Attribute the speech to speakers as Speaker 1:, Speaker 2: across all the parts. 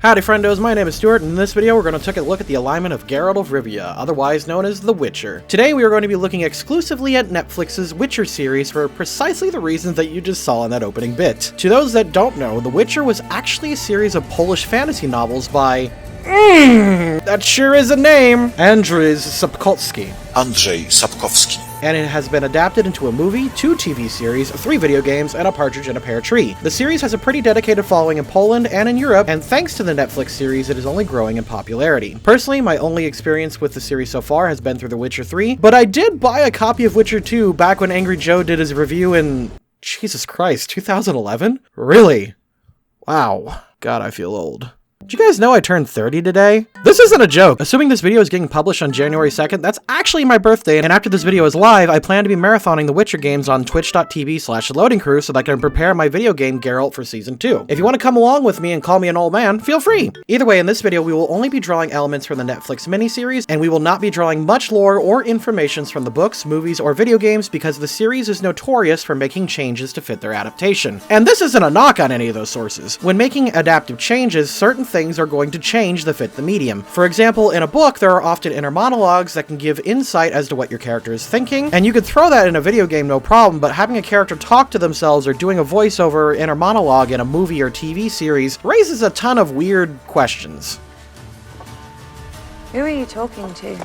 Speaker 1: Howdy friendos, my name is Stuart, and in this video we're going to take a look at the alignment of Geralt of Rivia, otherwise known as The Witcher. Today we are going to be looking exclusively at Netflix's Witcher series for precisely the reasons that you just saw in that opening bit. To those that don't know, The Witcher was actually a series of Polish fantasy novels by... that sure is a name! Andrzej Sapkowski. And it has been adapted into a movie, 2 TV series, 3 video games, and a partridge in a pear tree. The series has a pretty dedicated following in Poland and in Europe, and thanks to the Netflix series, it is only growing in popularity. Personally, my only experience with the series so far has been through The Witcher 3, but I did buy a copy of Witcher 2 back when Angry Joe did his review in... Jesus Christ, 2011? Really? Wow. God, I feel old. Did you guys know I turned 30 today? This isn't a joke. Assuming this video is getting published on January 2nd, that's actually my birthday, and after this video is live, I plan to be marathoning the Witcher games on twitch.tv/TheLoadingCrew so that I can prepare my video game Geralt for Season 2. If you want to come along with me and call me an old man, feel free! Either way, in this video, we will only be drawing elements from the Netflix miniseries, and we will not be drawing much lore or informations from the books, movies, or video games because the series is notorious for making changes to fit their adaptation. And this isn't a knock on any of those sources. When making adaptive changes, certain things are going to change to fit the medium. For example, in a book, there are often inner monologues that can give insight as to what your character is thinking, and you could throw that in a video game no problem, but having a character talk to themselves or doing a voiceover inner monologue in a movie or TV series raises a ton of weird questions.
Speaker 2: Who are you talking to?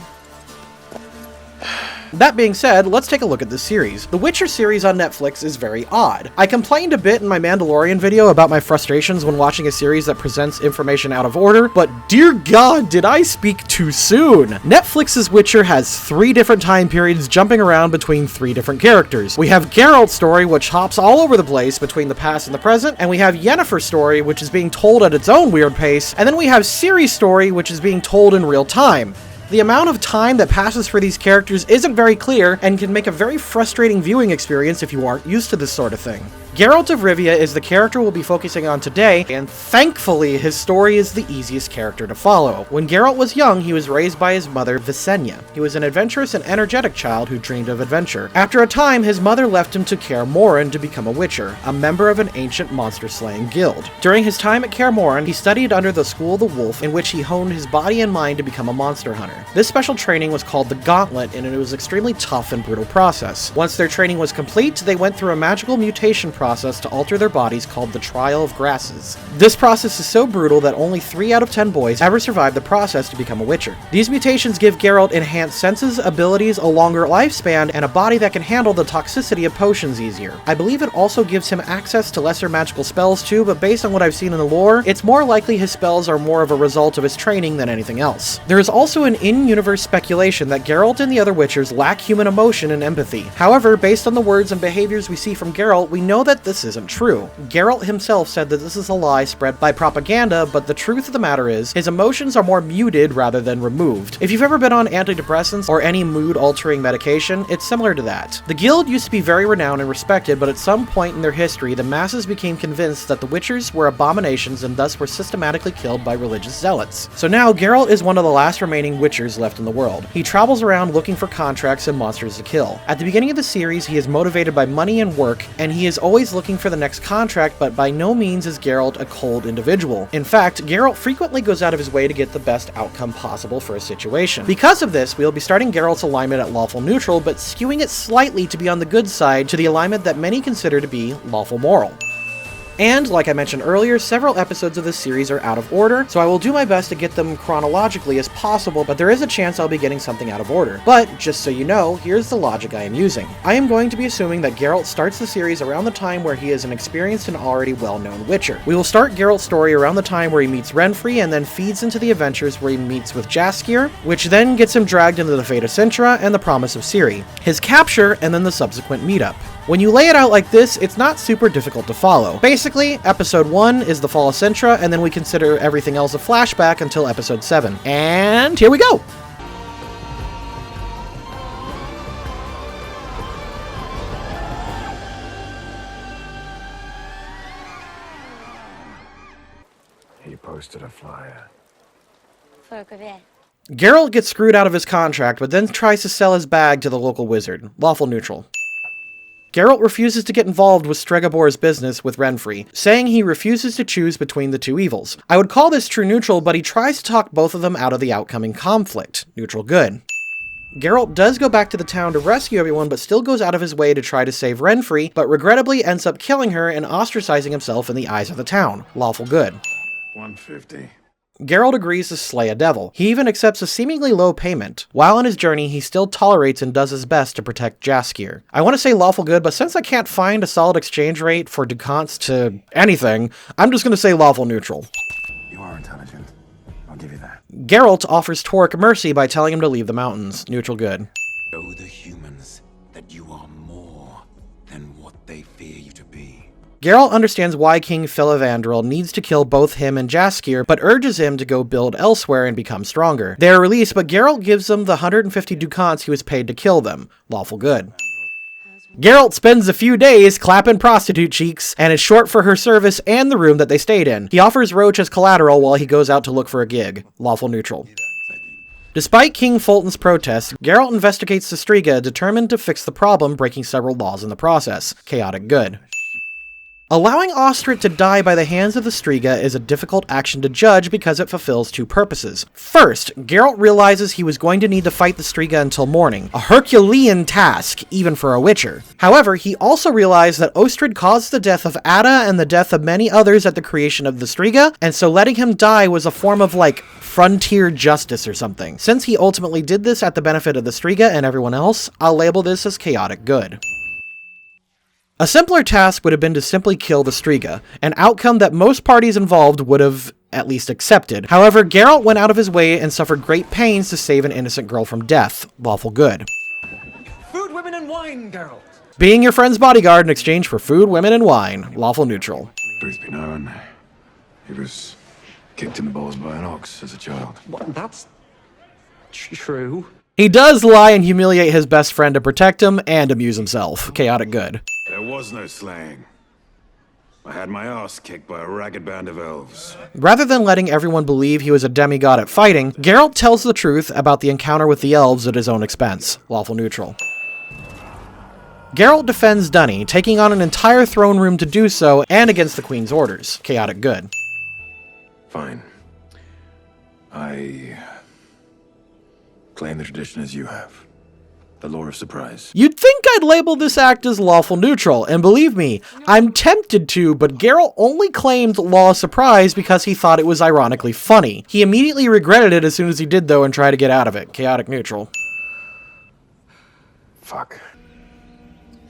Speaker 1: That being said, let's take a look at this series. The Witcher series on Netflix is very odd. I complained a bit in my Mandalorian video about my frustrations when watching a series that presents information out of order, but dear God, did I speak too soon! Netflix's Witcher has 3 different time periods jumping around between 3 different characters. We have Geralt's story, which hops all over the place between the past and the present, and we have Yennefer's story, which is being told at its own weird pace, and then we have Ciri's story, which is being told in real time. The amount of time that passes for these characters isn't very clear and can make a very frustrating viewing experience if you aren't used to this sort of thing. Geralt of Rivia is the character we'll be focusing on today, and thankfully his story is the easiest character to follow. When Geralt was young, he was raised by his mother, Visenya. He was an adventurous and energetic child who dreamed of adventure. After a time, his mother left him to Kaer Morhen to become a witcher, a member of an ancient monster-slaying guild. During his time at Kaer Morhen, he studied under the School of the Wolf, in which he honed his body and mind to become a monster hunter. This special training was called the Gauntlet, and it was an extremely tough and brutal process. Once their training was complete, they went through a magical mutation process to alter their bodies called the Trial of Grasses. This process is so brutal that only 3 out of 10 boys ever survive the process to become a witcher. These mutations give Geralt enhanced senses, abilities, a longer lifespan, and a body that can handle the toxicity of potions easier. I believe it also gives him access to lesser magical spells too, but based on what I've seen in the lore, it's more likely his spells are more of a result of his training than anything else. There is also an in-universe speculation that Geralt and the other witchers lack human emotion and empathy. However, based on the words and behaviors we see from Geralt, we know that this isn't true. Geralt himself said that this is a lie spread by propaganda, but the truth of the matter is, his emotions are more muted rather than removed. If you've ever been on antidepressants or any mood-altering medication, it's similar to that. The guild used to be very renowned and respected, but at some point in their history, the masses became convinced that the witchers were abominations and thus were systematically killed by religious zealots. So now, Geralt is one of the last remaining witchers left in the world. He travels around looking for contracts and monsters to kill. At the beginning of the series, he is motivated by money and work, and he is always looking for the next contract, but by no means is Geralt a cold individual. In fact, Geralt frequently goes out of his way to get the best outcome possible for a situation. Because of this, we'll be starting Geralt's alignment at Lawful Neutral, but skewing it slightly to be on the good side to the alignment that many consider to be Lawful Moral. And, like I mentioned earlier, several episodes of this series are out of order, so I will do my best to get them chronologically as possible, but there is a chance I'll be getting something out of order. But, just so you know, here's the logic I am using. I am going to be assuming that Geralt starts the series around the time where he is an experienced and already well-known witcher. We will start Geralt's story around the time where he meets Renfri and then feeds into the adventures where he meets with Jaskier, which then gets him dragged into the fate of Sintra and the promise of Ciri, his capture, and then the subsequent meetup. When you lay it out like this, it's not super difficult to follow. Basically, episode 1 is the fall of Sintra, and then we consider everything else a flashback until episode 7. And here we go!
Speaker 3: He posted a flyer.
Speaker 2: For Rivia.
Speaker 1: Geralt gets screwed out of his contract, but then tries to sell his bag to the local wizard, Lawful Neutral. Geralt refuses to get involved with Stregobor's business with Renfri, saying he refuses to choose between the two evils. I would call this true neutral, but he tries to talk both of them out of the outcoming conflict. Neutral good. Geralt does go back to the town to rescue everyone, but still goes out of his way to try to save Renfri, but regrettably ends up killing her and ostracizing himself in the eyes of the town. Lawful good.
Speaker 3: 150.
Speaker 1: Geralt agrees to slay a devil. He even accepts a seemingly low payment. While on his journey, he still tolerates and does his best to protect Jaskier. I want to say lawful good, but since I can't find a solid exchange rate for ducats to anything, I'm just going to say lawful neutral.
Speaker 3: You are intelligent. I'll give you that.
Speaker 1: Geralt offers Torque mercy by telling him to leave the mountains. Neutral good.
Speaker 4: Show the humans that you are more than what they fear you to be.
Speaker 1: Geralt understands why King Filavandrel needs to kill both him and Jaskier, but urges him to go build elsewhere and become stronger. They are released, but Geralt gives them the 150 ducats he was paid to kill them. Lawful good. Geralt spends a few days clapping prostitute cheeks, and is short for her service and the room that they stayed in. He offers Roach as collateral while he goes out to look for a gig. Lawful neutral. Despite King Fulton's protests, Geralt investigates the Striga, determined to fix the problem, breaking several laws in the process. Chaotic good. Allowing Ostrit to die by the hands of the Striga is a difficult action to judge because it fulfills two purposes. First, Geralt realizes he was going to need to fight the Striga until morning, a Herculean task, even for a Witcher. However, he also realized that Ostrid caused the death of Ada and the death of many others at the creation of the Striga, and so letting him die was a form of, frontier justice or something. Since he ultimately did this at the benefit of the Striga and everyone else, I'll label this as chaotic good. A simpler task would have been to simply kill the Striga, an outcome that most parties involved would have at least accepted. However, Geralt went out of his way and suffered great pains to save an innocent girl from death. Lawful good.
Speaker 5: Food, women, and wine, Geralt.
Speaker 1: Being your friend's bodyguard in exchange for food, women, and wine. Lawful neutral.
Speaker 3: Truth be known, he was kicked in the balls by an ox as a child.
Speaker 5: What, that's true.
Speaker 1: He does lie and humiliate his best friend to protect him and amuse himself. Chaotic good.
Speaker 3: There was no slaying. I had my ass kicked by a ragged band of elves.
Speaker 1: Rather than letting everyone believe he was a demigod at fighting, Geralt tells the truth about the encounter with the elves at his own expense. Lawful neutral. Geralt defends Dunny, taking on an entire throne room to do so, and against the Queen's orders. Chaotic good.
Speaker 3: Fine. I claim the tradition as you have. The lore of surprise.
Speaker 1: You'd think I'd label this act as lawful neutral, and believe me, I'm tempted to, but Geralt only claimed law of surprise because he thought it was ironically funny. He immediately regretted it as soon as he did though and tried to get out of it. Chaotic neutral.
Speaker 3: Fuck.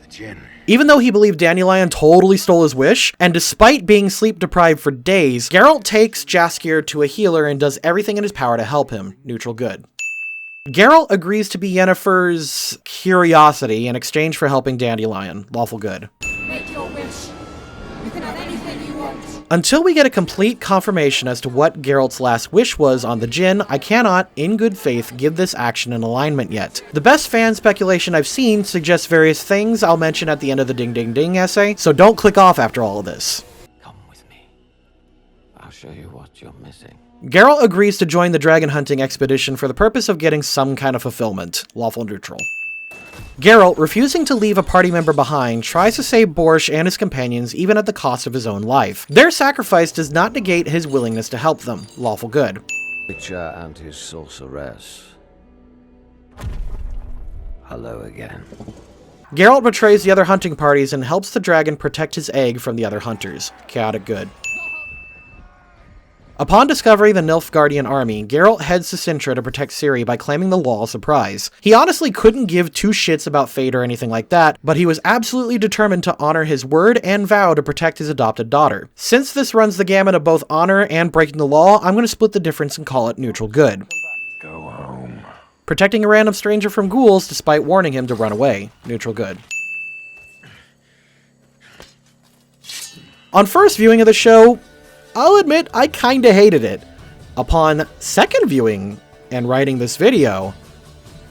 Speaker 3: The gin.
Speaker 1: Even though he believed Dandelion totally stole his wish, and despite being sleep deprived for days, Geralt takes Jaskier to a healer and does everything in his power to help him. Neutral good. Geralt agrees to be Yennefer's curiosity in exchange for helping Dandelion. Lawful good.
Speaker 6: Make your wish. You can have anything you want.
Speaker 1: Until we get a complete confirmation as to what Geralt's last wish was on the Djinn, I cannot, in good faith, give this action an alignment yet. The best fan speculation I've seen suggests various things I'll mention at the end of the Ding Ding Ding essay, so don't click off after all of this.
Speaker 4: Come with me. I'll show you what you're missing.
Speaker 1: Geralt agrees to join the dragon hunting expedition for the purpose of getting some kind of fulfillment. Lawful neutral. Geralt, refusing to leave a party member behind, tries to save Borsch and his companions even at the cost of his own life. Their sacrifice does not negate his willingness to help them. Lawful good.
Speaker 4: Witcher and his sorceress. Hello again.
Speaker 1: Geralt betrays the other hunting parties and helps the dragon protect his egg from the other hunters. Chaotic good. Upon discovering the Nilfgaardian army, Geralt heads to Sintra to protect Ciri by claiming the law of surprise. He honestly couldn't give two shits about fate or anything like that, but he was absolutely determined to honor his word and vow to protect his adopted daughter. Since this runs the gamut of both honor and breaking the law, I'm going to split the difference and call it neutral good.
Speaker 3: Go home.
Speaker 1: Protecting a random stranger from ghouls despite warning him to run away. Neutral good. On first viewing of the show, I'll admit I kinda hated it. Upon second viewing and writing this video,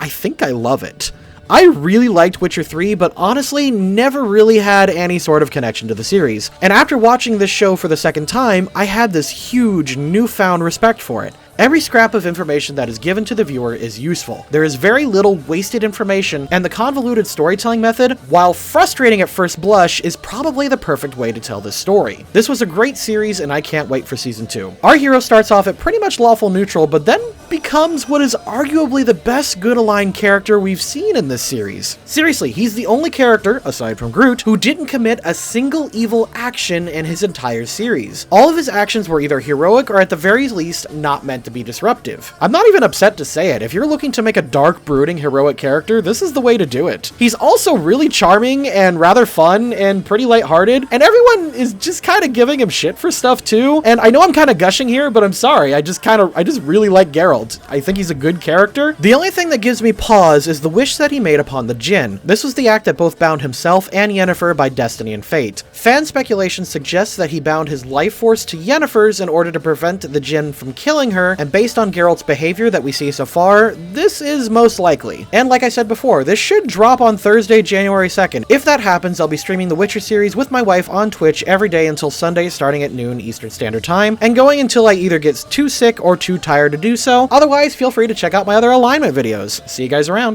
Speaker 1: I think I love it. I really liked Witcher 3, but honestly never really had any sort of connection to the series. And after watching this show for the second time, I had this huge newfound respect for it. Every scrap of information that is given to the viewer is useful. There is very little wasted information, and the convoluted storytelling method, while frustrating at first blush, is probably the perfect way to tell this story. This was a great series, and I can't wait for season 2. Our hero starts off at pretty much lawful neutral, but then becomes what is arguably the best good-aligned character we've seen in this series. Seriously, he's the only character, aside from Groot, who didn't commit a single evil action in his entire series. All of his actions were either heroic or at the very least not meant to be disruptive. I'm not even upset to say it. If you're looking to make a dark, brooding, heroic character, this is the way to do it. He's also really charming and rather fun and pretty lighthearted, and everyone is just kind of giving him shit for stuff too. And I know I'm kind of gushing here, but I'm sorry. I just really like Geralt. I think he's a good character. The only thing that gives me pause is the wish that he made upon the Jinn. This was the act that both bound himself and Yennefer by destiny and fate. Fan speculation suggests that he bound his life force to Yennefer's in order to prevent the Jinn from killing her, and based on Geralt's behavior that we see so far, this is most likely. And like I said before, this should drop on Thursday, January 2nd. If that happens, I'll be streaming the Witcher series with my wife on Twitch every day until Sunday starting at noon Eastern Standard Time, and going until I either get too sick or too tired to do so. Otherwise, feel free to check out my other alignment videos. See you guys around.